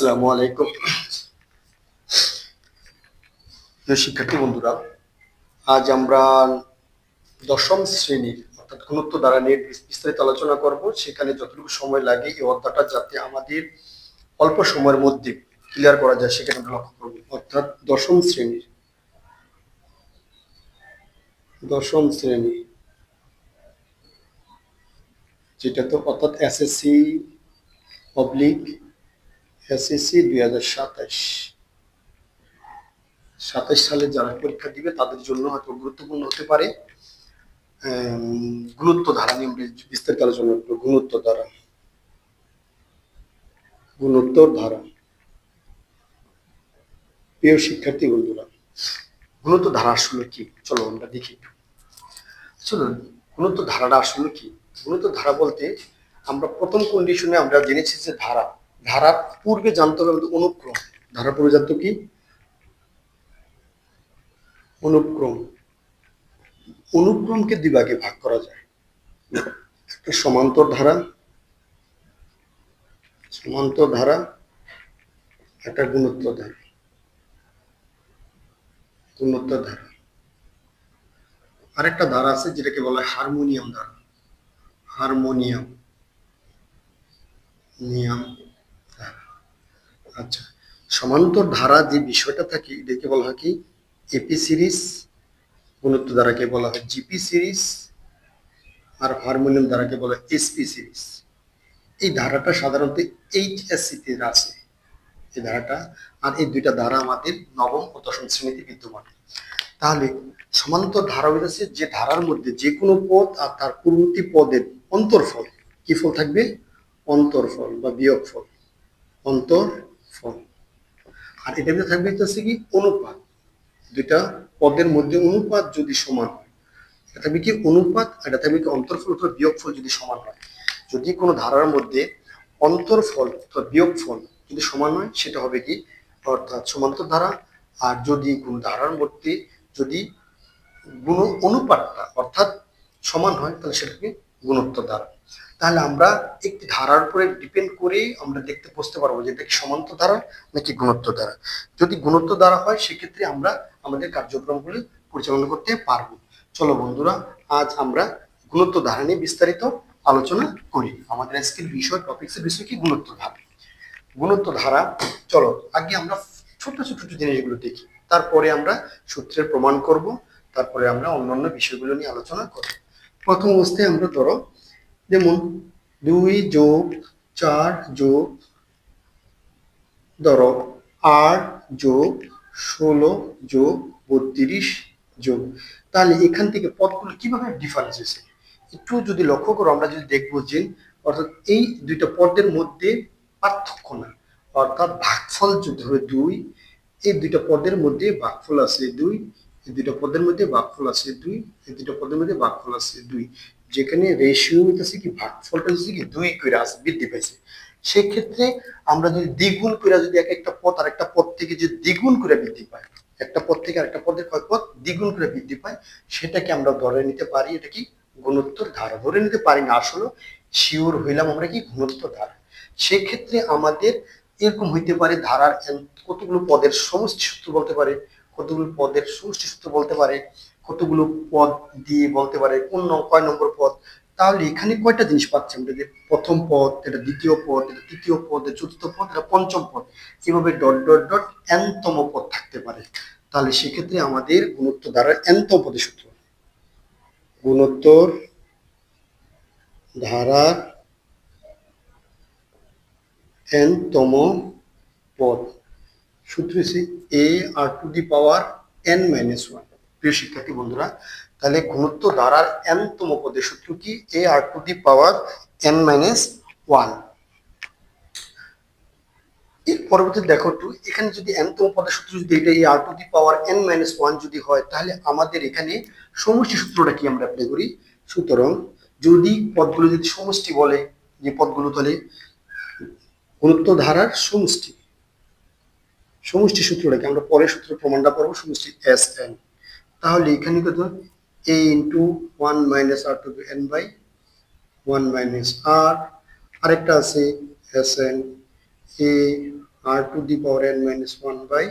আসসালামু আলাইকুম প্রিয় শিক্ষার্থী বন্ধুরা, আজ আমরা দশম শ্রেণীর অর্থাৎ ঘনত্ব দ্বারা নিয়ে বিস্তারিত আলোচনা করব। সেখানে যতটুকু সময় লাগে এই অধ্যায়টা যাতে আমাদের অল্প সময়ের মধ্যে ক্লিয়ার করা যায় সেখানে আমরা লক্ষ্য করব। অর্থাৎ দশম শ্রেণী যেটা তো অর্থাৎ এসএসসি পাবলিক এসএসসি 2027 সালে যারা পরীক্ষা দিবে তাদের জন্য হয়তো গুরুত্বপূর্ণ হতে পারে। গুণোত্তর ধারা নিয়ে আমরা বিস্তারিত আলোচনা করব। গুণোত্তর ধারা। প্রিয় শিক্ষার্থী বন্ধুরা, গুণোত্তর ধারা আসলে কি চলো আমরা দেখি। চলো, গুণোত্তর ধারাটা আসলে কি? গুণোত্তর ধারা বলতে আমরা প্রথম কন্ডিশনে আমরা জেনেছি যে ধারার পূর্বে জানতে হবে অনুক্রম। ধারার পূর্বে জানতো কি? অনুক্রম। অনুক্রমকে দুই ভাগে ভাগ করা যায়, একটা সমান্তর ধারা, একটা গুণোত্তর ধারা। আরেকটা ধারা আছে যেটাকে বলা হয় হারমোনিয়াম ধারা। হারমোনিয়াম নিয়াম ধারা। আচ্ছা, সমান্তর ধারা যে বিষয়টা থাকে এটাকে বলা হয় কি? AP series. গুণোত্তর ধারাকে বলা হয় জিপি সিরিজ। আর হারমোনিয়াম ধারাকে বলা হয় এসপি সিরিজ। এই ধারাটা সাধারণত এইচএসসি তে আছে, এই ধারাটা। আর এই দুইটা ধারা আমাদের নবম ও দশম শ্রেণীতে বিদ্যমান। তাহলে সমান্তর ধারা হইতেছে যে ধারার মধ্যে যে কোনো পদ আর তার পূর্ববর্তী পদের অন্তরফল। কি ফল থাকবে? অন্তরফল বা বিয়োগফল। অন্তরফল। আর এটার মধ্যে থাকবে হচ্ছে কি? অনুপাত। দুইটা পদের মধ্যে অনুপাত যদি সমান হয়, এটা থাকবে কি? অনুপাত। এটা থাকবে কি? অন্তরফল অথবা বিয়োগফল যদি সমান হয়। যদি কোনো ধারার মধ্যে অন্তরফল অথবা বিয়োগফল যদি সমান হয় সেটা হবে কি? অর্থাৎ সমান্তর ধারা। আর যদি কোন ধারার মধ্যে যদি অনুপাতটা অর্থাৎ সমান হয় তাহলে সেটাকে গুণোত্তর ধারা। তাহলে আমরা একটি ধারার উপরে ডিপেন্ড করে আমরা বুঝতে পারবো যে এটা কি সমান্তর ধারা নাকি গুণোত্তর ধারা। যদি গুণোত্তর ধারা হয় সেক্ষেত্রে আমরা আমাদের কার্যক্রমগুলি পরিচালনা করতে পারবো। চলো বন্ধুরা, আজ আমরা গুণোত্তর ধারা নিয়ে বিস্তারিত আলোচনা করি। আমাদের আজকের টপিক্সের বিষয় কি? গুণোত্তর ধারা। গুণোত্তর ধারা। চলো আগে আমরা ছোট ছোট জিনিসগুলো দেখি, তারপরে আমরা সূত্রের প্রমাণ করব, তারপরে আমরা অন্যান্য বিষয়গুলো নিয়ে আলোচনা করব। প্রথম অবস্থায় আমরা ধরো যেমন 2+4 ধরো 8+16+32 তাহলে এখান থেকে পদগুলো কিভাবে ডিফারেন্স হয়েছে একটু যদি লক্ষ্য করো। আমরা যদি দেখবো যে অর্থাৎ এই দুইটা পদের মধ্যে পার্থক্য না, অর্থাৎ ভাগফল যদি হয় 2, এই দুইটা পদের মধ্যে ভাগফল আছে 2, এই দুইটা পদের মধ্যে ভাগফল আছে 2, এই দুইটা পদের মধ্যে ভাগফল আছে 2। যেখানে রেশিও হইতেছে কি? ভাগফলটা হচ্ছে কি 2 করে আছে, বৃদ্ধি পাইছে। সেক্ষেত্রে আমরা যদি দ্বিগুণ করে যদি একটা পদ আর একটা পদ থেকে যদি দ্বিগুণ করে বৃদ্ধি পায়, একটা পদ থেকে আরেকটা পদের কয় পদ দ্বিগুণ করে বৃদ্ধি পায়, সেটাকে আমরা ধরে নিতে পারি এটা কি? গুণোত্তর ধারা। ধরে নিতে পারি না, আসলে শিওর হইলাম আমরা কি? গুণোত্তর ধারা। সেক্ষেত্রে আমাদের এরকম হইতে পারে ধারার কতগুলো পদের সমষ্টি সূত্র বলতে পারে, কতগুলো পদের সমষ্টি সূত্র বলতে পারে, কতগুলো পদ দিয়ে বলতে পারে কোন কয় নম্বর পদ। তাহলে এখানে কয়টা জিনিস পাচ্ছি আমরা? যে প্রথম পদ, এটা দ্বিতীয় পদ, এটা তৃতীয় পদ, এটা চতুর্থ পদ, এটা পঞ্চম পদ, এভাবে ডট ডট ডট এনতম পদ থাকতে পারে। তাহলে সেক্ষেত্রে আমাদের গুণোত্তর ধারার এনতম পদের সূত্র, গুণোত্তর ধারার এনতম পদ সূত্র হচ্ছে AR⁴ প্রিয় শিক্ষার্থী বন্ধুরা, তাহলে গুণোত্তর ধারার এনতম পদের সূত্র কি? AR⁴ এর পরবর্তী দেখো একটু, এখানে যদি এনতম পদের সূত্র যদি এটা AR⁴ যদি হয় তাহলে আমাদের এখানে সমষ্টি সূত্রটা কি আমরা অ্যাপ্লাই করি। সুতরাং যদি পদগুলো যদি সমষ্টি বলে, যে পদগুলো তাহলে গুণোত্তর ধারার সমষ্টি সূত্রটাকে আমরা পরের সূত্র প্রমাণটা পড়বো, সমষ্টি Sn। তাহলে এখানে কত? A × 1 - R/n/1 - R। আরেকটা আছে Sn A r to the power n minus one by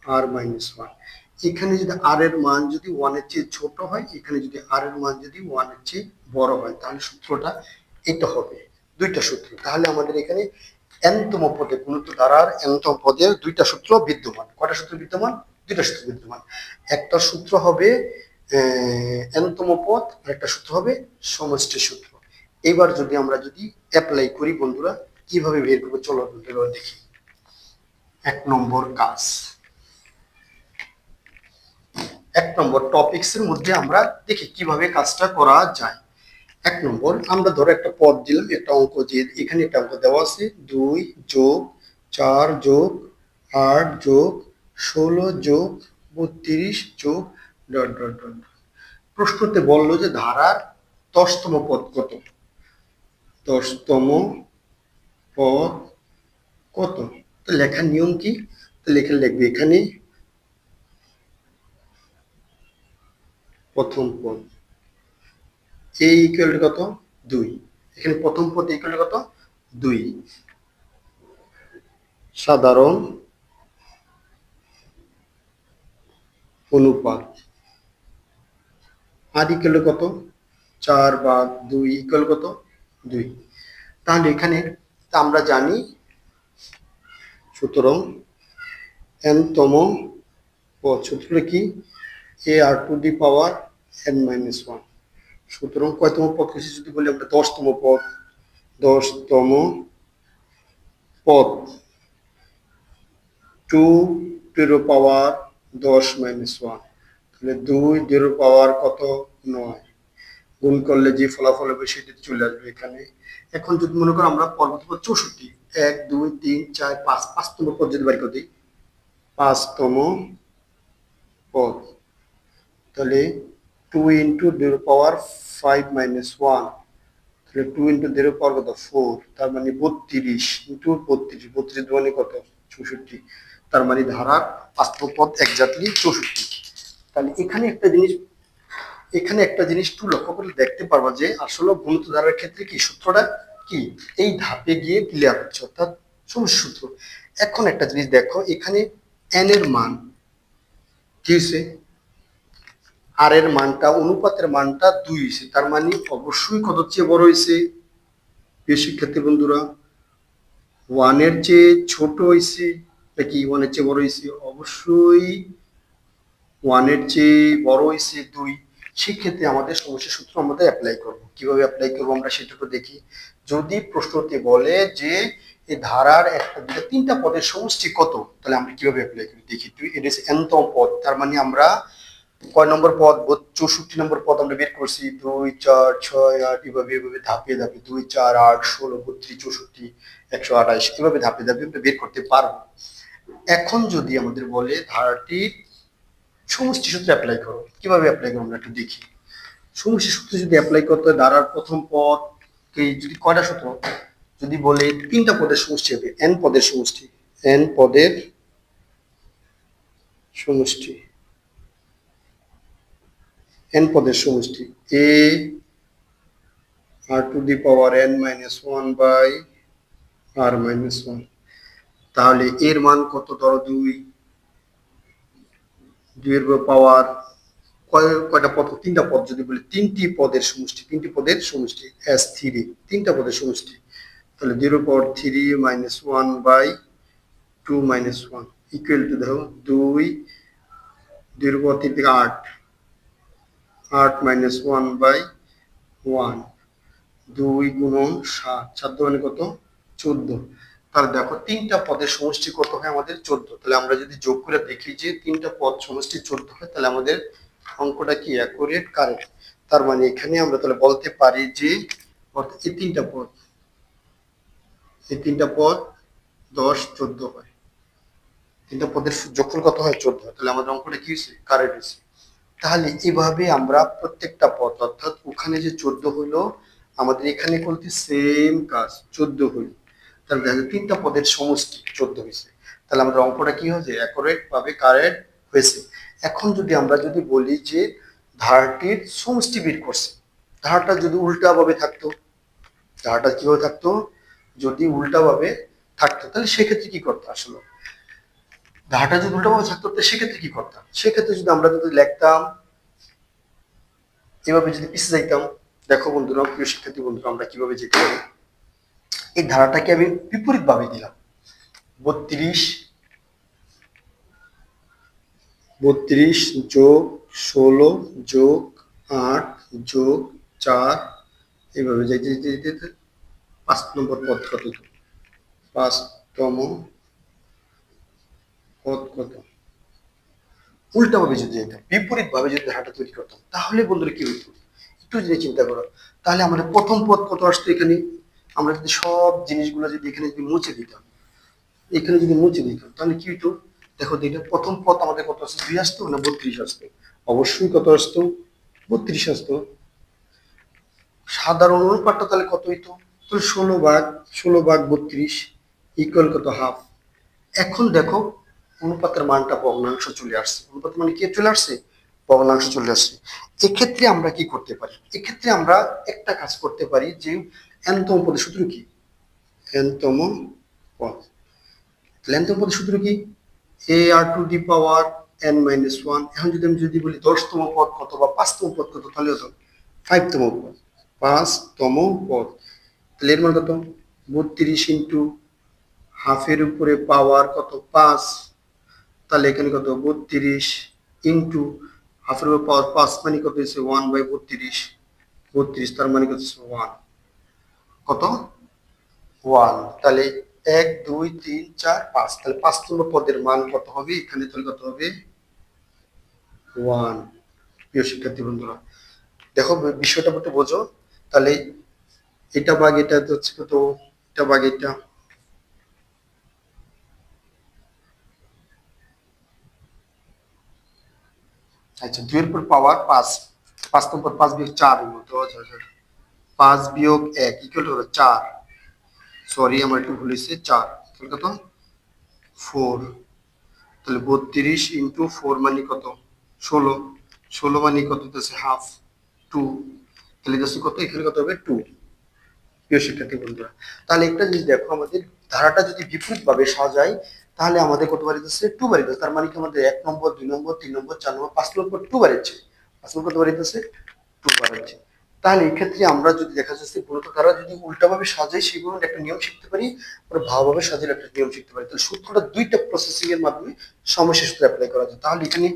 r minus one. এখানে যদি আর এর মান যদি ওয়ানের চেয়ে ছোট হয়, এখানে যদি আর এর মান যদি ওয়ানের চেয়ে বড় হয়, তাহলে সূত্রটা এটা হবে। দুইটা সূত্র, তাহলে আমাদের এখানে এনতম পদে গুণিত ধারার এনতম পদের দুইটা সূত্র বিদ্যমান। কয়টা সূত্র বিদ্যমান? দুইটা সূত্র বিদ্যমান। একটা সূত্র হবে এনতম পদ, আর একটা সূত্র হবে সমষ্টি সূত্র। এবার যদি আমরা যদি অ্যাপ্লাই করি বন্ধুরা, কিভাবে বের করবো চলো বন্ধুরা দেখি। এক নম্বর কাজ, এক নম্বর টপিকস এর মধ্যে আমরা দেখি কিভাবে কাজটা করা যায়। এক নম্বর, আমরা ধরো একটা পদ দিলাম, একটা অঙ্ক দিয়ে এখানে একটা অঙ্ক দেওয়া আছে 2 যোগ 4 যোগ 8 যোগ 16 যোগ 32 যোগ ডট ডট ডট। প্রশ্নতে বললো যে ধারার 10তম পদ কত, 10তম পদ কত। তো লেখার নিয়ম কি? তো লিখবে এখানে প্রথম পদ এই ইকুয়াল কত 2, এখানে প্রথম পদ ইকুয়াল কত 2, সাধারণ অনুপাত আর ইকুয়াল কত 4 ভাগ 2 ইকুয়াল কত 2। তাহলে এখানে আমরা জানি, সুতরাং n তম পদ সূত্র কি a r to the power n minus one. সুতরাং কয়তম পদ কিছু যদি বলি আমরা 10তম পদ, 10তম পদ 2 two the power 10 minus one, তাহলে 2 টু দি পাওয়ার কত 9, গুণ করলে যে ফলাফল হবে সেটা চলে আসবে এখানে। এখন যদি মনে করো আমরা পরবর্তী পদ 64, 1 2 3 4 5, 5তম পদ যদি বের করে দিই, 5তম পদ, তাহলে 2 ইন্টু 0 পাওয়ার 5 মাইনাস 1, তাহলে 2 ইন্টু 0 পাওয়ার কত 4, তার মানে 32 ইন্টু 32, 32 মানে কত 64, তার মানে ধারার 5তম পদ এক্স্যাক্টলি 64। তাহলে এখানে একটা জিনিস একটু লক্ষ্য করে দেখতে পারবা যে আসলে গুণিত ধারার ক্ষেত্রে কি সূত্রটা কি এই ধাপে গিয়ে ক্লিয়ার হচ্ছে, অর্থাৎ সমষ্টি সূত্র। এখন একটা জিনিস দেখো, এখানে n এর মান কি হয়েছে, আর এর মানটা অনুপাতের মানটা 2 হয়েছে, তার মানে অবশ্যই কত চেয়ে বড় হয়েছে, প্রিয় শিক্ষার্থী বন্ধুরা 1 এর চেয়ে ছোট হয়েছে নাকি 1 এর চেয়ে বড় হয়েছে? অবশ্যই 1 এর চেয়ে বড় হয়েছে 2। সেক্ষেত্রে আমাদের সমষ্টি সূত্র আমাদের অ্যাপ্লাই করব। কিভাবে অ্যাপ্লাই করব আমরা সেটুকু দেখি। যদি প্রশ্নতে বলে যে এই ধারার একটা দুটো তিনটা পদের সমষ্টি কত, তাহলে আমরা কিভাবে অ্যাপ্লাই করি দেখি। এটা হচ্ছে n তম পদ, তার মানে আমরা কয় নম্বর পদ 64 নম্বর পদ আমরা বের করছি 2 4 6 8, এভাবে এভাবে ধাপে ধাপে 2 4 8 16 32 64 128 এভাবে ধাপে ধাপে আমরা বের করতে পারবো। এখন যদি আমাদের বলে ধারাটির সমষ্টি সূত্র অ্যাপ্লাই করো, কিভাবে অ্যাপ্লাই করবো আমরা একটু দেখি। সমষ্টি সূত্র যদি অ্যাপ্লাই করতে হয়, ধারার প্রথম পদ কে যদি কয়টা সূত্র, যদি বলে তিনটা পদের সমষ্টি হবে, n পদের সমষ্টি, n পদের সমষ্টি, n পদের সমষ্টি a r to the power n minus one by r minus one. তাহলে এর মান কত, ধরো 2, 2 এর পাওয়ার কয়টা পদ, তিনটা পদ যদি বলি তিনটি পদের সমষ্টি, তিনটি পদের সমষ্টি s3, তিনটা পদের সমষ্টি, তাহলে 0 power 3 minus 1 by 2 minus 1 equal to দেখো 2, 0 পাওয়ার 3 থেকে 8, 8 মাইনাস 1 বাই 1, 2 গুণন 7, 7 মানে কত 14। তাহলে দেখো তিনটা পদের সমষ্টি কত হয় আমাদের 14। তাহলে আমরা যদি যোগ করে দেখি যে তিনটা পদ সমষ্টি 14 হয়, তাহলে আমাদের অঙ্কটা কি অ্যাকুরেট কারেক্ট। তার মানে এখানে আমরা তাহলে বলতে পারি যে এই তিনটা পদ 10 14 হয়, তিনটা পদের যোগফল কত হয় 14 হয়, তাহলে আমাদের অঙ্কটা কি হয়েছে কারেক্ট হয়েছে। তাহলে এভাবে আমরা প্রত্যেকটা পদ, অর্থাৎ ওখানে যে 14 হলো আমাদের এখানে করতে সেম কাজ 14 হলো, তাহলে দেখা যায় তিনটা পদের সমষ্টি 14 হয়েছে, তাহলে আমাদের অঙ্কটা কি হয়েছে অ্যাকুরেট ভাবে কারেক্ট হয়েছে। এখন যদি আমরা যদি বলি যে ধারাটির সমষ্টি বের করছে, ধারাটা যদি উল্টা ভাবে থাকতো, ধারাটা কিভাবে থাকতো, যদি উল্টা ভাবে থাকতো, তাহলে সেক্ষেত্রে কি করতো আসলে ধারাটা যদি উল্টাভাবে থাকতো সেক্ষেত্রে কি করতাম? সেক্ষেত্রে যদি আমরা যদি লিখতাম এভাবে, যদি পিছিয়ে যাইতাম, দেখো বন্ধুরা, প্রিয় শিক্ষার্থী বন্ধুরা, আমরা কিভাবে যেতে পারি। এই ধারাটাকে আমি বিপরীত ভাবে দিলাম, 32 যোগ 16 যোগ 8 যোগ 4, এইভাবে যাইতে যেতে যেতে 5 নম্বর পদ কত, 5তম পদ কত। উল্টা ভাবে যদি যেতাম, বিপরীত ভাবে যদি ধারাটা তৈরি করতাম, তাহলে বন্ধুরা কি হইতো একটু যদি চিন্তা করো, তাহলে আমাদের প্রথম পদ কত আসতো এখানে। আমরা যদি সব জিনিসগুলো যদি এখানে যদি মুছে দিতাম, এখানে যদি মুছে দিতাম, তাহলে কি হইতো, দেখো তো এটা প্রথম পদ আমাদের কত আসতো, 2 আসতো না 32 আসতো? অবশ্যই কত আসতো, 32 আসতো। সাধারণ অনুপাতটা তাহলে কত হইতো, তাহলে 16 ভাগ 32 কত, হাফ। এখন দেখো অনুপাতের মানটা ভগ্নাংশ চলে আসছে, অনুপাত মানে কি চলে আসছে, ভগ্নাংশ চলে আসছে। এক্ষেত্রে আমরা কি করতে পারি, এক্ষেত্রে আমরা একটা কাজ করতে পারি, যে n তম পদের সূত্র কি, n তম পদ, n তম পদের সূত্র কি, ar⁻n-1। এখন যদি আমি যদি বলি 10তম পদ কত বা 5তম পদ কত, তাহলে হতো 5তম পদ, 5তম পদ। তাহলে এর মান কত, 32 ইন্টু হাফের উপরে পাওয়ার কত 5, তাহলে এখানে কত 32 ইন্টু হাফের উপর পাওয়ার 5 মানে কত হচ্ছে 1/32, 32 তার মানে কত 1, কত 1। তাহলে 1 2 3 4 5, তাহলে 5তম পদের মান কত হবে এখানে, তাহলে কত হবে 1। প্রিয় শিক্ষার্থী বন্ধুরা, দেখো বিষয়টা একটু বোঝো। তাহলে এটা ভাগ এটা হচ্ছে কত, এটা ভাগ এটা, আচ্ছা 2 এর উপর পাওয়ার 5, 5তম পদ 5 বিয়োগ 4 হলো, তো 5 বিয়োগ 1 ইকুয়াল টু 4, সরি আমার একটু ভুল হয়েছে 4, তাহলে কত 4। তাহলে 32 ইন্টু 4 মানে কত 16, 16 মানে কত হচ্ছে হাফ, 2। তাহলে হচ্ছে কত, এখানে কত হবে 2। প্রিয় শিক্ষার্থী বন্ধুরা, তাহলে একটা জিনিস দেখো, আমাদের ধারাটা যদি বিপরীত ভাবে সাজাই, তাহলে আমাদের কত বাড়িতেছে 2 বাড়িতেছে। তার মানে কি আমাদের 1 নম্বর 2 নম্বর 3 নম্বর 4 নম্বর 5 নম্বর 2 বাড়িচ্ছে, 5 নম্বর কত বাড়িতেছে 2 বাড়াচ্ছে। তাহলে এই ক্ষেত্রে আমরা যদি দেখা যাচ্ছে গুণিত ধারা যদি উল্টাভাবে সাজাই, সেগুলো একটা নিয়ম শিখতে পারি, আর ভালোভাবে সাজালে একটা নিয়ম শিখতে পারি। তাহলে সূত্রটা দুইটা প্রসেসিং এর মাধ্যমে সমষ্টি সূত্র অ্যাপ্লাই করা যায়। তাহলে এখানে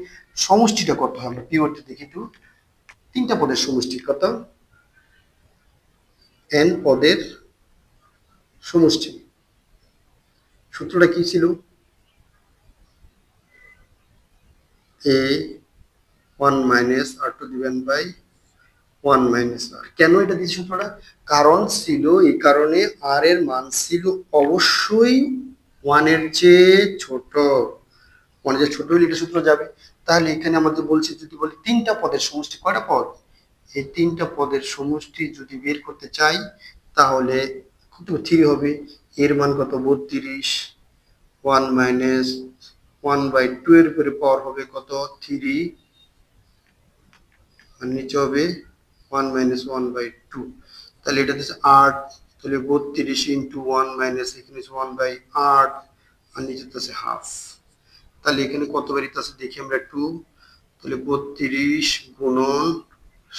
সমষ্টিটা করতে হয়, আমরা পিওরটি দেখি একটু, তিনটা পদের সমষ্টি কত, n পদের সমষ্টি। সূত্রটা কি ছিল, a 1 minus r to the power by 1 minus r। কেন এটা দিয়েছি সূত্রটা, কারণ ছিল এই কারণে r এর মান ছিল অবশ্যই 1 এর চেয়ে ছোট, 1 এর চেয়ে ছোট হলে এটা সূত্র যাবে। তাহলে এখানে আমাদের বলছে, যদি বলি তিনটা পদের সমষ্টি, কয়টা পদ, এই তিনটা পদের সমষ্টি যদি বের করতে চাই, তাহলে কত 3 হবে, এর মান কত 32, 1 মাইনাস 1/2 এর উপরে পাওয়ার হবে কত 3, আর নিচে হবে 1 মাইনাস 1/2। তাহলে এটা হচ্ছে 8, তাহলে 32 ইন্টু 1 মাইনাস এখানে 1/8, আর নিচে হচ্ছে হাফ। তাহলে এখানে কত বাড়িতে আছে দেখি আমরা একটু, তাহলে 32 গুণন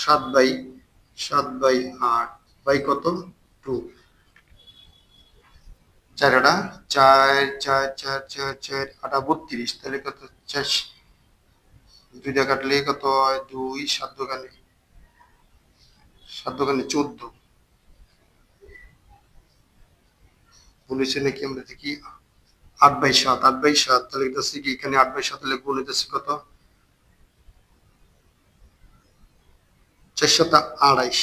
7/8 বাই কত 2, 4 আটা 4 4 4 4 4 আটা 32, তাহলে কত 4, 2 দিয়ে কাটলে কত হয় 2, 7 দোকানে 14, বলেছে নাকি আমরা দেখি 8/7, 8/7, তাহলে এটা হচ্ছে কি এখানে 8/7 হলে গুণ হইতেছে কত 4 7 28,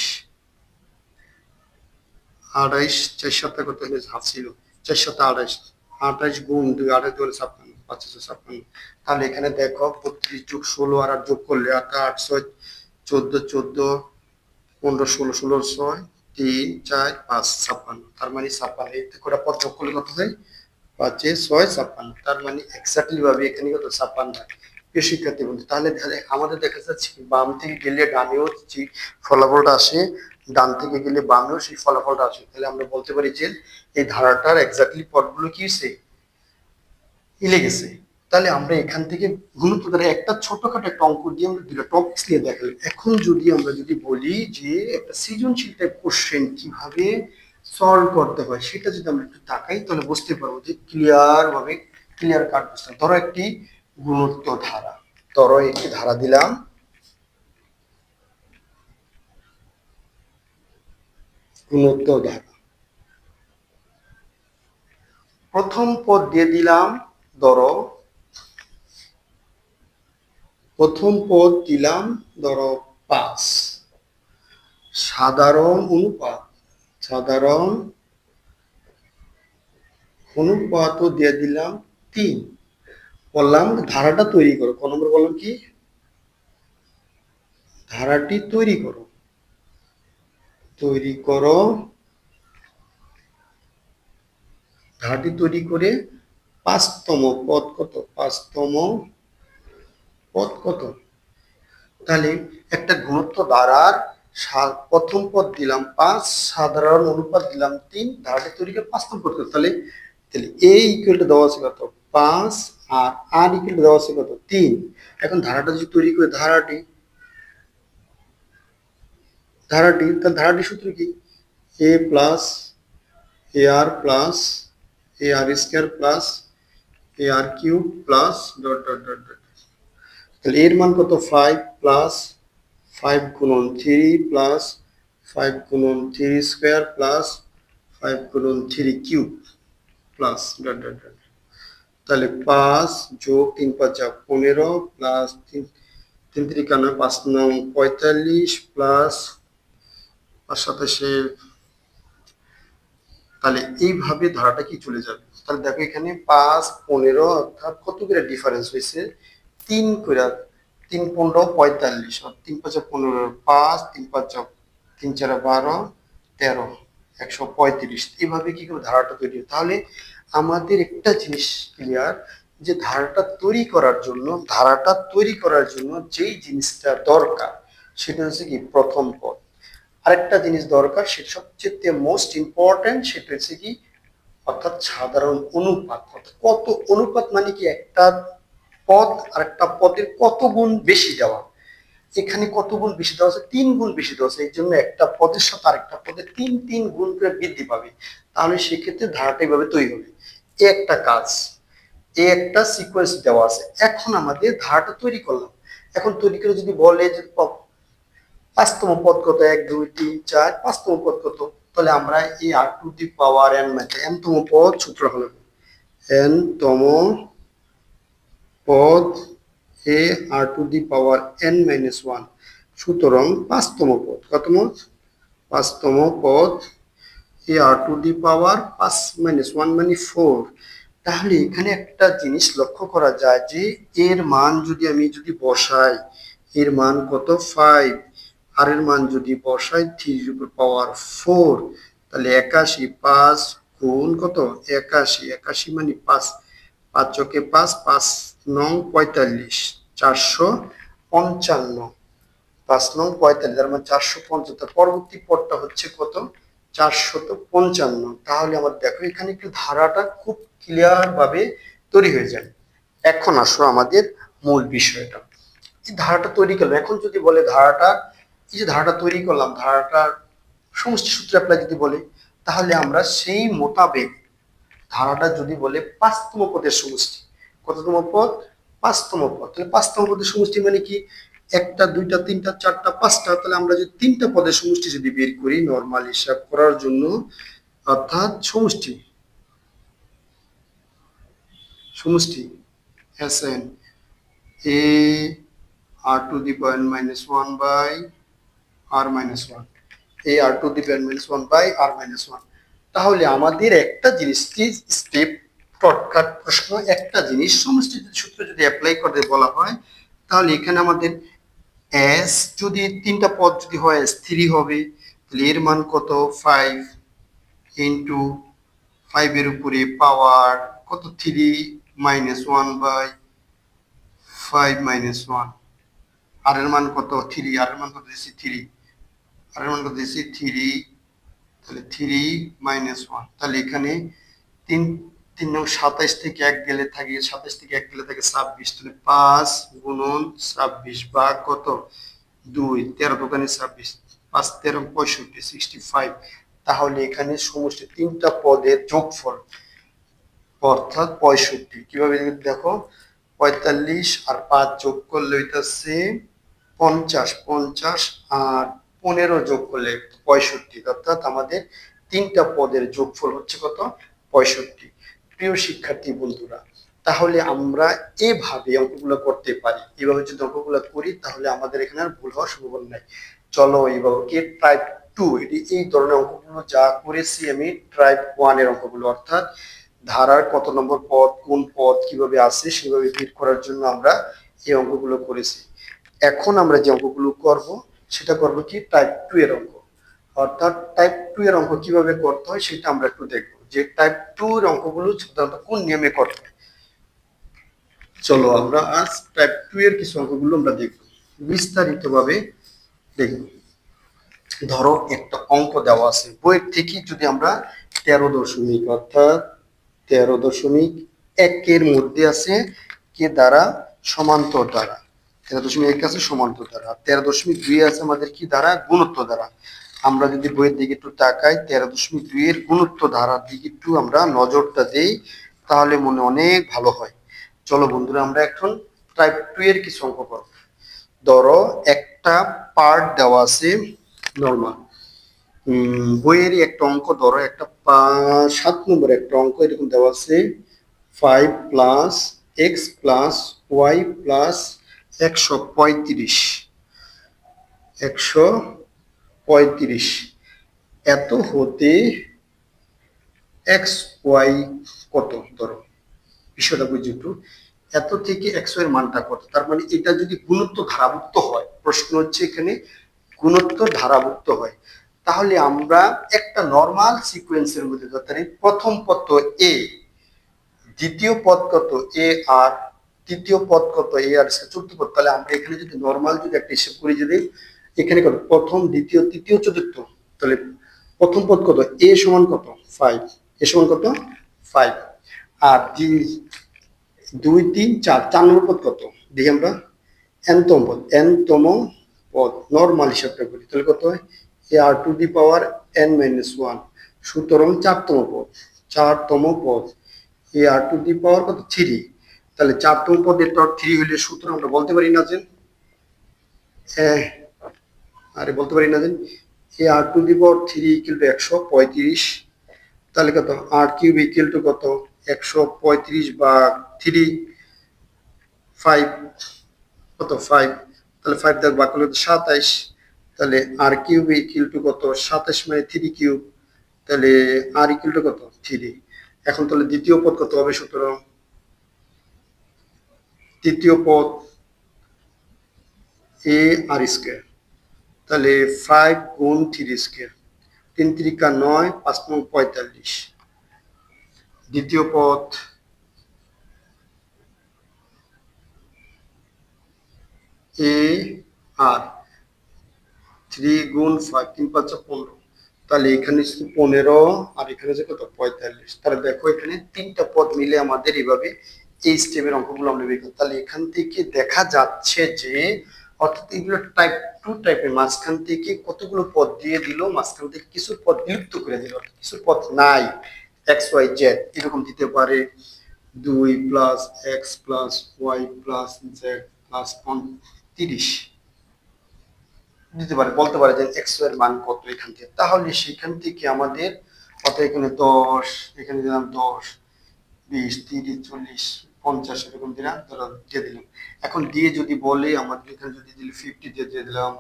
28 4 7 কত হলে হাফ ছিল 4 7 28, 28 গুণ 2, 28 হলে 56, 556। তাহলে এখানে দেখো 32 যোগ 16 আর 8 যোগ করলে 8 8 6 14 14 15 16 16 6 3 4 5 56, তার মানে 56, এই করে পদ যোগ করলে কত হয় 5 6 56, তার মানে এক্স্যাক্টলি ভাবে এখানে কত 56 হয়। প্রিয় শিক্ষার্থী বন্ধু, তাহলে আমাদের দেখা যাচ্ছে বাম থেকে গেলে ডানেও যে ফলাফলটা আসে, ডান থেকে গেলে বামেও সেই ফলাফলটা আসে। তাহলে আমরা বলতে পারি যে এই ধারাটার এক্স্যাক্টলি পদগুলো কি হয়েছে, মিলে গেছে। তাহলে আমরা এখান থেকে গুণিত দ্বারা একটা ছোটখাটো একটা অঙ্ক দিয়ে আমরা দুটো টপিকস নিয়ে দেখালাম। এখন যদি আমরা যদি বলি যে একটা সৃজনশীল টাইপ কোশ্চেন কিভাবে সলভ করতে হয় সেটা যদি আমরা একটু তাকাই, তাহলে বুঝতে পারবো যে ক্লিয়ার কাট বুঝতে। ধরো একটি গুণোত্তর ধারা, ধরো একটি ধারা দিলাম, গুণোত্তর ধারা, প্রথম পদ দিয়ে দিলাম, ধরো প্রথম পদ দিলাম ধরো 5, সাধারণ অনুপাত দিয়ে দিলাম 3। বললাম ধারাটা তৈরি করো, ক নম্বর বললাম কি, ধারাটি তৈরি করো, ধারাটি তৈরি করে 5তম পদ কত, 5তম পদ কত। তাহলে একটা গুণোত্তর ধারার প্রথম পদ দিলাম 5, সাধারণ অনুপাত দিলাম 3, ধারাটি তৈরি করে 5তম পদ কত। তাহলে তাহলে এ ইকুয়াল টু দেওয়া আছে কত, 5, আর আর ইকুয়াল টু দেওয়া আছে কত, 3। এখন ধারাটা যদি তৈরি করে ধারাটি তাহলে ধারাটি সূত্র কি, a plus a r plus a r square plus a r cube plus dot dot dot dot. তাহলে এর মান কত, 5 প্লাস 5 গুণন 3 প্লাস 5 গুণন 3 স্কয়ার প্লাস 5 গুণন 3 cube plus dot dot dot. তাহলে 5 যোগ 3 5 যা 15 প্লাস 3 3 3 কানা 5 9 45 প্লাস 5 27। তাহলে এইভাবে ধারাটা কি চলে যাবে। তাহলে দেখো এখানে 5 15 অর্থাৎ কত করে ডিফারেন্স হয়েছে, 3 করে, 3 15 45, আর 3 5 15, 5 3 5 3 4 12 13 135। এইভাবে কি করে ধারাটা তৈরি হয়। তাহলে আমাদের একটা জিনিস ক্লিয়ার, যে ধারাটা তৈরি করার জন্য যেই জিনিসটা দরকার সেটা হচ্ছে কি প্রথম পদ। আরেকটা জিনিস দরকার, সেটা সবচেয়ে মোস্ট ইম্পর্টেন্ট, সেটা হচ্ছে কি অর্থাৎ সাধারণ অনুপাত। অর্থাৎ কত অনুপাত মানে কি একটা পদ আর একটা পদের কত গুণ বেশি দেওয়া। এখানে কত গুণ বেশি দেওয়া আছে, 3 গুণ বেশি দেওয়া আছে। এই জন্য একটা পদের সাথে আরেকটা পদের 3 গুণ করে বৃদ্ধি পাবে। তাহলে সেক্ষেত্রে ধারাটা এইভাবে তৈরি হবে। এ একটা কাজ, এ একটা সিকোয়েন্স দেওয়া আছে। এখন আমাদের ধারাটা তৈরি করলাম। এখন তৈরি করে যদি বলে যে 5তম পদ কত, 1 2 3 4, 5তম পদ কত, তাহলে আমরা এই আর টু দি পাওয়ার n মানে n তম পদ সূত্র হলো n তম পদ a r to the power n minus 1। সুতরাং 5তম পদ কতম, 5তম পদ a r to the power 5 minus 1 মানে 4। তাহলে এখানে একটা জিনিস লক্ষ্য করা যায় যে এর মান যদি আমি বসাই, এর মান কত 5, আর এর মান যদি বসাই 3 উপর পাওয়ার 4, তাহলে 81। 5 গুণ কত 81, 81 মানে 5, 5 চকে 5, 5 9 45, 455, 5 9 45, তার মানে 455। পরবর্তী পদটা হচ্ছে কত, 455। তাহলে আমার দেখো এখানে একটু ধারাটা খুব ক্লিয়ার ভাবে তৈরি হয়ে যায়। এখন আসো আমাদের মূল বিষয়টা, এই ধারাটা তৈরি করলাম। এখন যদি বলে ধারাটা, এই যে ধারাটা তৈরি করলাম, ধারাটার সমষ্টি সূত্র অ্যাপ্লাই যদি বলে, তাহলে আমরা সেই মোতাবেক ধারাটা যদি বলে 5তম পদের সমষ্টি, কততম পদ, 5তম পদ। তাহলে 5তম পদের সমষ্টি মানে কি, একটা দুইটা তিনটা চারটা পাঁচটা। তাহলে আমরা যদি 3টা পদের সমষ্টি যদি বের করি নরমাল হিসাব করার জন্য, অর্থাৎ সমষ্টি Sn a r to the power n minus 1 by r minus 1, a r to the power n minus 1 by r minus 1। তাহলে আমাদের একটা জিনিস কি স্টেপ শর্টকাট প্রশ্ন, একটা জিনিস সমষ্টি সূত্র যদি অ্যাপ্লাই করতে বলা হয়, তাহলে এখানে আমাদের s যদি 3টা পদ যদি হয় s3 হবে। তাহলে এর মান কত 5 ইন্টু 5 এর উপরে পাওয়ার কত 3 মাইনাস 1 বাই 5 - 1, আর এর মান কত 3, আর এর মান কত দিয়েছি 3, আর এর মান কত দিয়েছি 3, তাহলে 3 - 1, তাহলে এখানে 3 3 নং 27 থেকে 1 গেলে থাকে 27 থেকে 1 গেলে থাকে 26, তাহলে 5 গুণন 26 ভাগ কত 2, 13 দোকানে 26, 5 13 65, 65, তাহলে এখানে সমষ্টি তিনটা পদের যোগফল অর্থাৎ 65। কিভাবে দেখো 45 আর 5 যোগ করলে হইতাছে 50, 50 আর 15 যোগ করলে 65, অর্থাৎ আমাদের তিনটা পদের যোগফল হচ্ছে কত 65। প্রিয় শিক্ষার্থী বন্ধুরা, তাহলে আমরা এভাবে অঙ্কগুলো করতে পারি। এভাবে যদি অঙ্কগুলো করি তাহলে আমাদের এখানে আর ভুল হওয়ার সম্ভাবনা নাই। চলো এইভাবে কি টাইপ 2 এই ধরনের অঙ্কগুলো যা করেছি আমি টাইপ 1 এর অঙ্কগুলো, অর্থাৎ ধারার কত নম্বর পদ কোন পদ কিভাবে আসে সেভাবে বের করার জন্য আমরা এই অঙ্কগুলো করেছি। এখন আমরা যে অঙ্কগুলো করব সেটা করব কি টাইপ 2 এর অঙ্ক, অর্থাৎ টাইপ 2 এর অঙ্ক কিভাবে করতে হয় সেটা আমরা একটু দেখব যে টাইপ 2 এর অঙ্কগুলো সাধারণত কোন নিয়মে করতে হয়। চলো আমরা আজ টাইপ 2 এর কিছু অঙ্কগুলো আমরা দেখব, বিস্তারিতভাবে দেখব। ধরো একটা অঙ্ক দেওয়া আছে বইয়ের থেকে, যদি আমরা 13 দশমিক অর্থাৎ 13.1 এর মধ্যে আছে কে দ্বারা সমান্তর দ্বারা, 13.1 আছে সমান্তর দ্বারা, 13.2 আছে আমাদের কি দ্বারা গুণোত্তর দ্বারা। আমরা যদি বইয়ের দিকে একটু তাকাই 13.2 এর গুণোত্তর ধারার দিকে একটু আমরা নজরটা দেই তাহলে মনে অনেক ভালো হয়। চলো বন্ধুরা আমরা এখন টাইপ 2 এর কিছু অঙ্ক করব। ধরো একটা পার্ট দেওয়া আছে নরমাল বইয়েরই একটা অঙ্ক, ধরো একটা 7 নম্বর একটা অঙ্ক এরকম দেওয়া আছে 5 + x + y + 135, 135 এত হতে এক্স ওয়াই কত। ধরো বিষয়টা বুঝি একটু, এত থেকে এক্স ওয়াই এর মানটা কত, তার মানে এটা যদি গুণোত্তর ধারাভুক্ত হয়, প্রশ্ন হচ্ছে এখানে গুণোত্তর ধারাভুক্ত হয়, তাহলে আমরা একটা নরমাল সিকোয়েন্সের মধ্যে ধরতে প্রথম পদ তো এ, দ্বিতীয় পদ কত এ আর, তৃতীয় পদ কত এ আর, চতুর্থ পদ, তাহলে আমরা এখানে যদি নরমাল যদি একটা হিসেব করি, যদি এখানে কত প্রথম দ্বিতীয় তৃতীয় চতুর্থ, তাহলে প্রথম পদ কত এ সমান কত 5, এ সমান কত 5, আর 2 3 4 4 নম্বর পদ কত দেখি আমরা এনতম পদ, এনতম পদ নরমাল হিসাবটা করি তাহলে কত হয় এ r to the power n - 1, সুতরাং চারতম পদ, চারতম পদ এ আর টু দি পাওয়ার কত 3, তাহলে চারতম পদের তো 3 হইলে সুতরাং আমরা বলতে পারি না যে আরে বলতে পারি না যে a r to the power 3 equal to 135, তাহলে কত আর কিউব ইকুয়াল টু কত 135 ভাগ 3, 5 কত 5, তাহলে 5 দ্বারা ভাগ করলে 27, তাহলে আর কিউব ইকুয়াল টু কত 27 মানে 3 কিউব, তাহলে আর ইকুয়াল টু কত 3। এখন তাহলে দ্বিতীয় পদ কত হবে, সুতরাং তৃতীয় পদ এ আর স্কয়ার, তাহলে 5 গুণ 3 স্কয়ার, 3 3 9, 5 45, দ্বিতীয় পদ এ আর 3 গুণ 5 3 5 15, তাহলে এখানে 15 আর এখানে যে কত 45, তাহলে দেখো এখানে তিনটা পদ মিলে আমাদের এইভাবে এই স্টেপের অঙ্কগুলো আমরা বের করি। তাহলে এখান থেকে দেখা যাচ্ছে যে অর্থাৎ এগুলো টাইপ 2 টাইপের, মাঝখান থেকে কতগুলো পদ দিয়ে দিল, মাঝখান থেকে কিছু পদ বিলুপ্ত করে দিল, কিছু পদ নাই এক্স ওয়াই জেড এরকম দিতে পারে 2 + x + y + z + 30 দিতে পারে, বলতে পারে যে এক্স এর মান কত এখান থেকে, তাহলে সেখান থেকে আমাদের কত এখানে 10, এখানে দিলাম 10 20 30 40 50 এরকম দিলাম, ধরো দিয়ে দিলাম। এখন দিয়ে যদি বলে আমাদের এখানে যদি দিলে 50 দিয়ে দিলাম,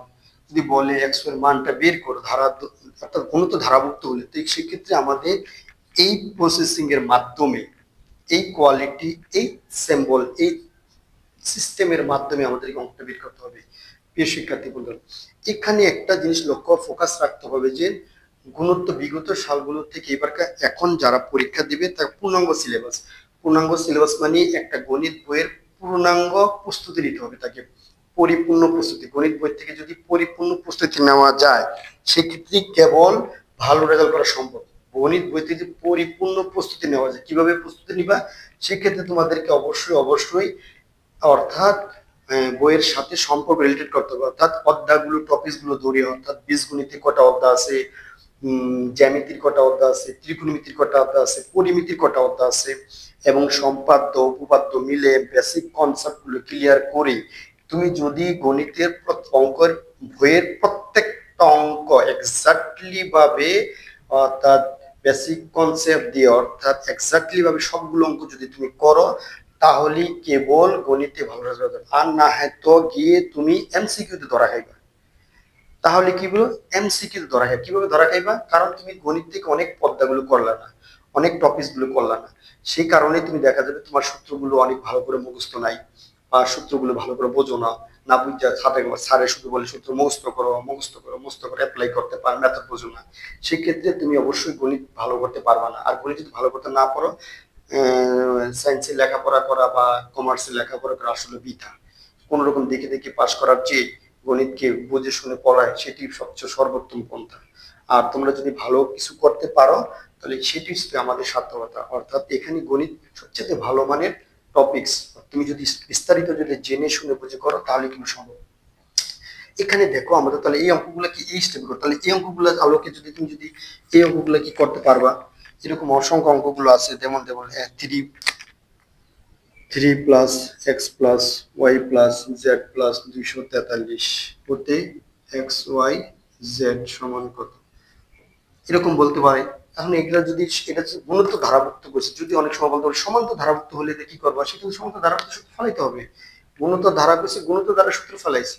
যদি বলে এক্স এর মানটা বের করো ধারা অর্থাৎ গুণিত ধারাভুক্ত হলে, তো সেক্ষেত্রে আমাদের এই প্রসেসিং এর মাধ্যমে এই কোয়ালিটি এই সিম্বল এই সিস্টেমের মাধ্যমে আমাদের অঙ্কটা বের করতে হবে। প্রিয় শিক্ষার্থী বন্ধুরা, এখানে একটা জিনিস লক্ষ্য ফোকাস রাখতে হবে যে গুণোত্তর বিগত সালগুলো থেকে এবারকার এখন যারা পরীক্ষা দিবে তার পূর্ণাঙ্গ সিলেবাস, পূর্ণাঙ্গ সিলেবাস মানে একটা গণিত বইয়ের পূর্ণাঙ্গ প্রস্তুতি নিতে হবে তাকে, পরিপূর্ণ প্রস্তুতি। গণিত বই থেকে যদি পরিপূর্ণ প্রস্তুতি নেওয়া যায় সেক্ষেত্রে কেবল ভালো রেজাল্ট করা সম্ভব। গণিত বই থেকে পরিপূর্ণ প্রস্তুতি নেওয়া যায়, কিভাবে প্রস্তুতি নিবা সেক্ষেত্রে তোমাদেরকে অবশ্যই অবশ্যই অর্থাৎ বইয়ের সাথে সম্পর্ক রিলেটেড করতে হবে, অর্থাৎ অধ্যায়গুলো টপিক গুলো ধরে, অর্থাৎ বীজগণিতের কটা অধ্যায় আছে, জ্যামিতির কটা অধ্যায় আছে, ত্রিকোণমিতির কটা অধ্যায় আছে, পরিমিতির কটা অধ্যায় আছে, এবং সম্পাদ্য উপপাদ্য মিলে বেসিক কনসেপ্ট গুলো ক্লিয়ার করে তুমি যদি গণিতের অঙ্কের বইয়ের প্রত্যেকটা অঙ্ক এক্স্যাক্টলি ভাবে অর্থাৎ বেসিক কনসেপ্ট দিয়ে অর্থাৎ এক্স্যাক্টলি ভাবে সবগুলো অঙ্ক যদি তুমি করো তাহলে কেবল গণিতে ভালো রেজাল্ট হবে। আর না হয়তো গিয়ে তুমি এমসিকিউতে ধরা খাইবা। তাহলে কি বলো, এমসিকিউ ধরা খাইবা। কিভাবে ধরা খাইবা? কারণ তুমি গণিত থেকে অনেক পদ্মাগুলো করলা না, অনেক টপিক গুলো করলা না, সেই কারণে তুমি দেখা যাবে তোমার সূত্রগুলো অনেক ভালো করে মুখস্থ নাই, বা সূত্রগুলো ভালো করে বোঝো না, না বুঝা স্যারে শুধু বলে সূত্র মুখস্থ করো মুখস্থ করো মুখস্থ করে অ্যাপ্লাই করতে পার, মেথড বোঝো না, সেক্ষেত্রে তুমি অবশ্যই গণিত ভালো করতে পারবা না। আর গণিত যদি ভালো করতে না পারো, সায়েন্সে লেখাপড়া করা বা কমার্সে লেখাপড়া করা আসলে বৃথা। কোন রকম দেখে দেখে পাশ করার চেয়ে গণিতকে বুঝে শুনে পড়ায় সেটি সবচেয়ে সর্বোত্তম পন্থা। আর তোমরা যদি ভালো কিছু করতে পারো তাহলে সেটি হচ্ছে আমাদের সার্থকতা। অর্থাৎ এখানে গণিত সবচেয়ে ভালো মানের টপিকস, তুমি যদি বিস্তারিত যদি জেনে শুনে বুঝে করো তাহলে কিন্তু সম্ভব। এখানে দেখো আমাদের তাহলে এই অঙ্কগুলো কি এই স্টেপ করো, তাহলে এই অঙ্কগুলো আলোকে যদি তুমি যদি এই অঙ্কগুলো কি করতে পারবা, এরকম অসংখ্য অঙ্কগুলো আছে, যেমন যেমন 3 plus x plus y plus z plus 243 হতে এক্স ওয়াই জেড সমান কত, এরকম বলতে পারে। এখন এগুলা যদি এটা গুণিত ধারাভুক্ত করছে, যদি অনেক সময় বলতে পারে সমান্ত ধারাভুক্ত হলে কি করবা, সেটা সমান্ত ধারাভুক্ত সূত্র ফেলাইতে হবে। গুণিত ধারা করছে, গুণিত ধারা সূত্র ফেলাইছি।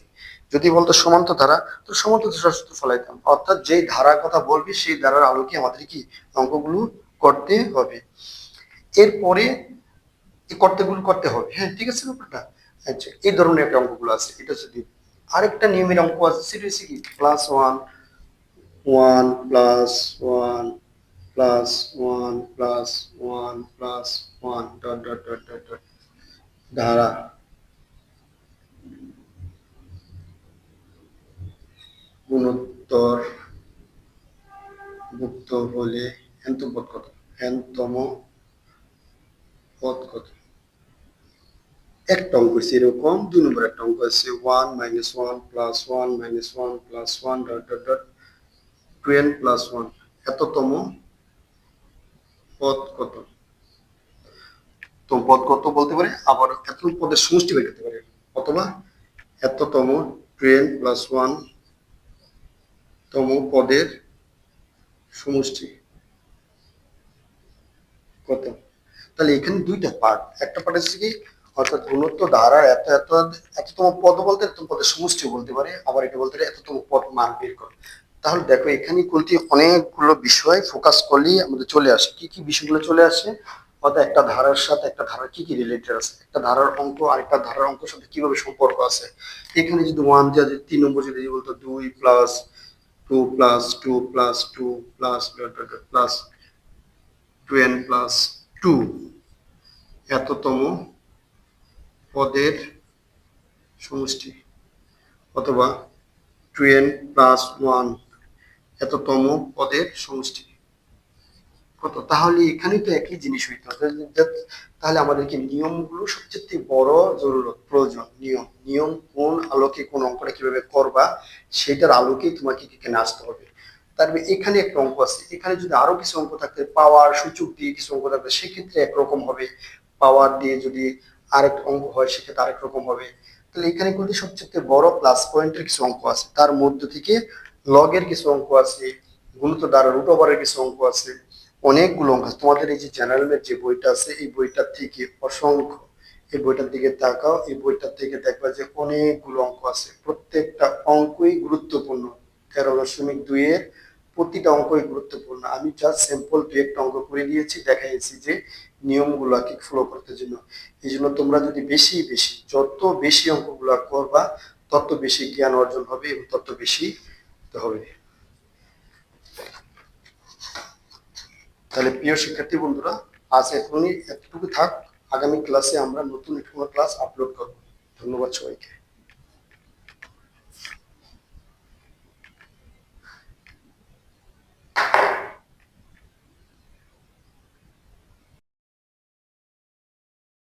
যদি বলতো সমান্ত ধারা, তো সমান্ত ধারা সূত্র ফেলাইতাম। অর্থাৎ যেই ধারার কথা বলবি সেই ধারার আলোকে আমাদের কি অঙ্কগুলো করতে হবে। এরপরে করতে হবে, হ্যাঁ ঠিক আছে ব্যাপারটা। আচ্ছা, এই ধরনের একটা অঙ্কগুলো আছে। এটা যদি আরেকটা নিয়মের অঙ্ক আছে, সেটা হচ্ছে কি plus one, one plus one plus one plus one plus one dot dot dot dot dot ধারা গুণোত্তর ভুক্ত হলে এনতম পদ কত, এনতম পদ কত। একটা অঙ্ক আছে এরকম, 2 নম্বর একটা অঙ্ক আছে 1 minus 1 plus 1 minus 1 plus 1 dot dot dot 2n plus 1 এততম পদ কত। তো পদ কত বলতে পারে, আবার এততম পদের সমষ্টি বের করতে পারে, অথবা এততম 2n প্লাস 1 তম পদের সমষ্টি কত। তাহলে এখানে দুইটা পার্ট, একটা পার্ট হচ্ছে কি অর্থাৎ গুণোত্ত ধারার এত এত এততম পদ বলতে এততম পদের সমষ্টি বলতে পারে, আবার এটা বলতে পারে এততম পদ মান বের কর। তাহলে দেখো এখানে বলতে অনেকগুলো বিষয় ফোকাস করলেই আমাদের চলে আসে। কি কি বিষয়গুলো চলে আসে, অর্থাৎ একটা ধারার সাথে একটা ধারার কি কি রিলেটেড আছে, একটা ধারার অঙ্ক আরেকটা ধারার অঙ্কের সাথে কিভাবে সম্পর্ক আছে। এখানে যদি 1 দিয়ে 3 নম্বর যদি বলতো 2 plus 2 plus 2 plus 2 plus plus 2n plus 2 এততম পদের সমষ্টি, অথবা 2n প্লাস 1 এততম পদের সমষ্টি কত। তাহলে এখানে তো একই জিনিস হইতো। তাহলে আমাদেরকে নিয়মগুলো সবচেয়ে বড় জরুরত প্রয়োজন। নিয়ম নিয়ম কোন আলোকে কোন অঙ্কটা কিভাবে করবা সেটার আলোকেই তোমাকে এখানে আসতে হবে। তারপরে এখানে একটা অঙ্ক আছে, এখানে যদি আরো কিছু অঙ্ক থাকতে পাওয়ার সূচক দিয়ে কিছু অঙ্ক থাকবে সেক্ষেত্রে একরকম হবে, পাওয়ার দিয়ে যদি আরেক অঙ্ক হয় সেক্ষেত্রে আরেক রকম হবে। তাহলে এখানে কিন্তু সবচেয়ে বড় প্লাস পয়েন্টের কিছু অঙ্ক আছে, তার মধ্যে থেকে লগের কিছু অঙ্ক আছে, গুণিত দ্বারা রুট ওভারের কিছু অঙ্ক আছে, অনেকগুলো অঙ্ক আছে। তোমাদের এই যে জেনারেল ম্যাথ যে বইটা আছে এই বইটার থেকে অসংখ্য, এই বইটার দিকে তাকাও, এই বইটার থেকে দেখবা যে অনেকগুলো অঙ্ক আছে, প্রত্যেকটা অঙ্কই গুরুত্বপূর্ণ। 13.2 এর প্রতিটা অঙ্কই গুরুত্বপূর্ণ। আমি জাস্ট সিম্পল দু একটা অঙ্ক করে দিয়েছি, দেখাইছি যে নিয়মগুলো কি ফলো করতে জন্য। এই জন্য তোমরা যদি বেশি বেশি যত বেশি অঙ্কগুলো করবা তত বেশি জ্ঞান অর্জন হবে এবং তত বেশি হবে। তাহলে প্রিয় শিক্ষার্থী বন্ধুরা, আজ এখনই এতটুকু থাক। আগামী ক্লাসে আমরা নতুন কোনো ক্লাস আপলোড করব। ধন্যবাদ সবাইকে।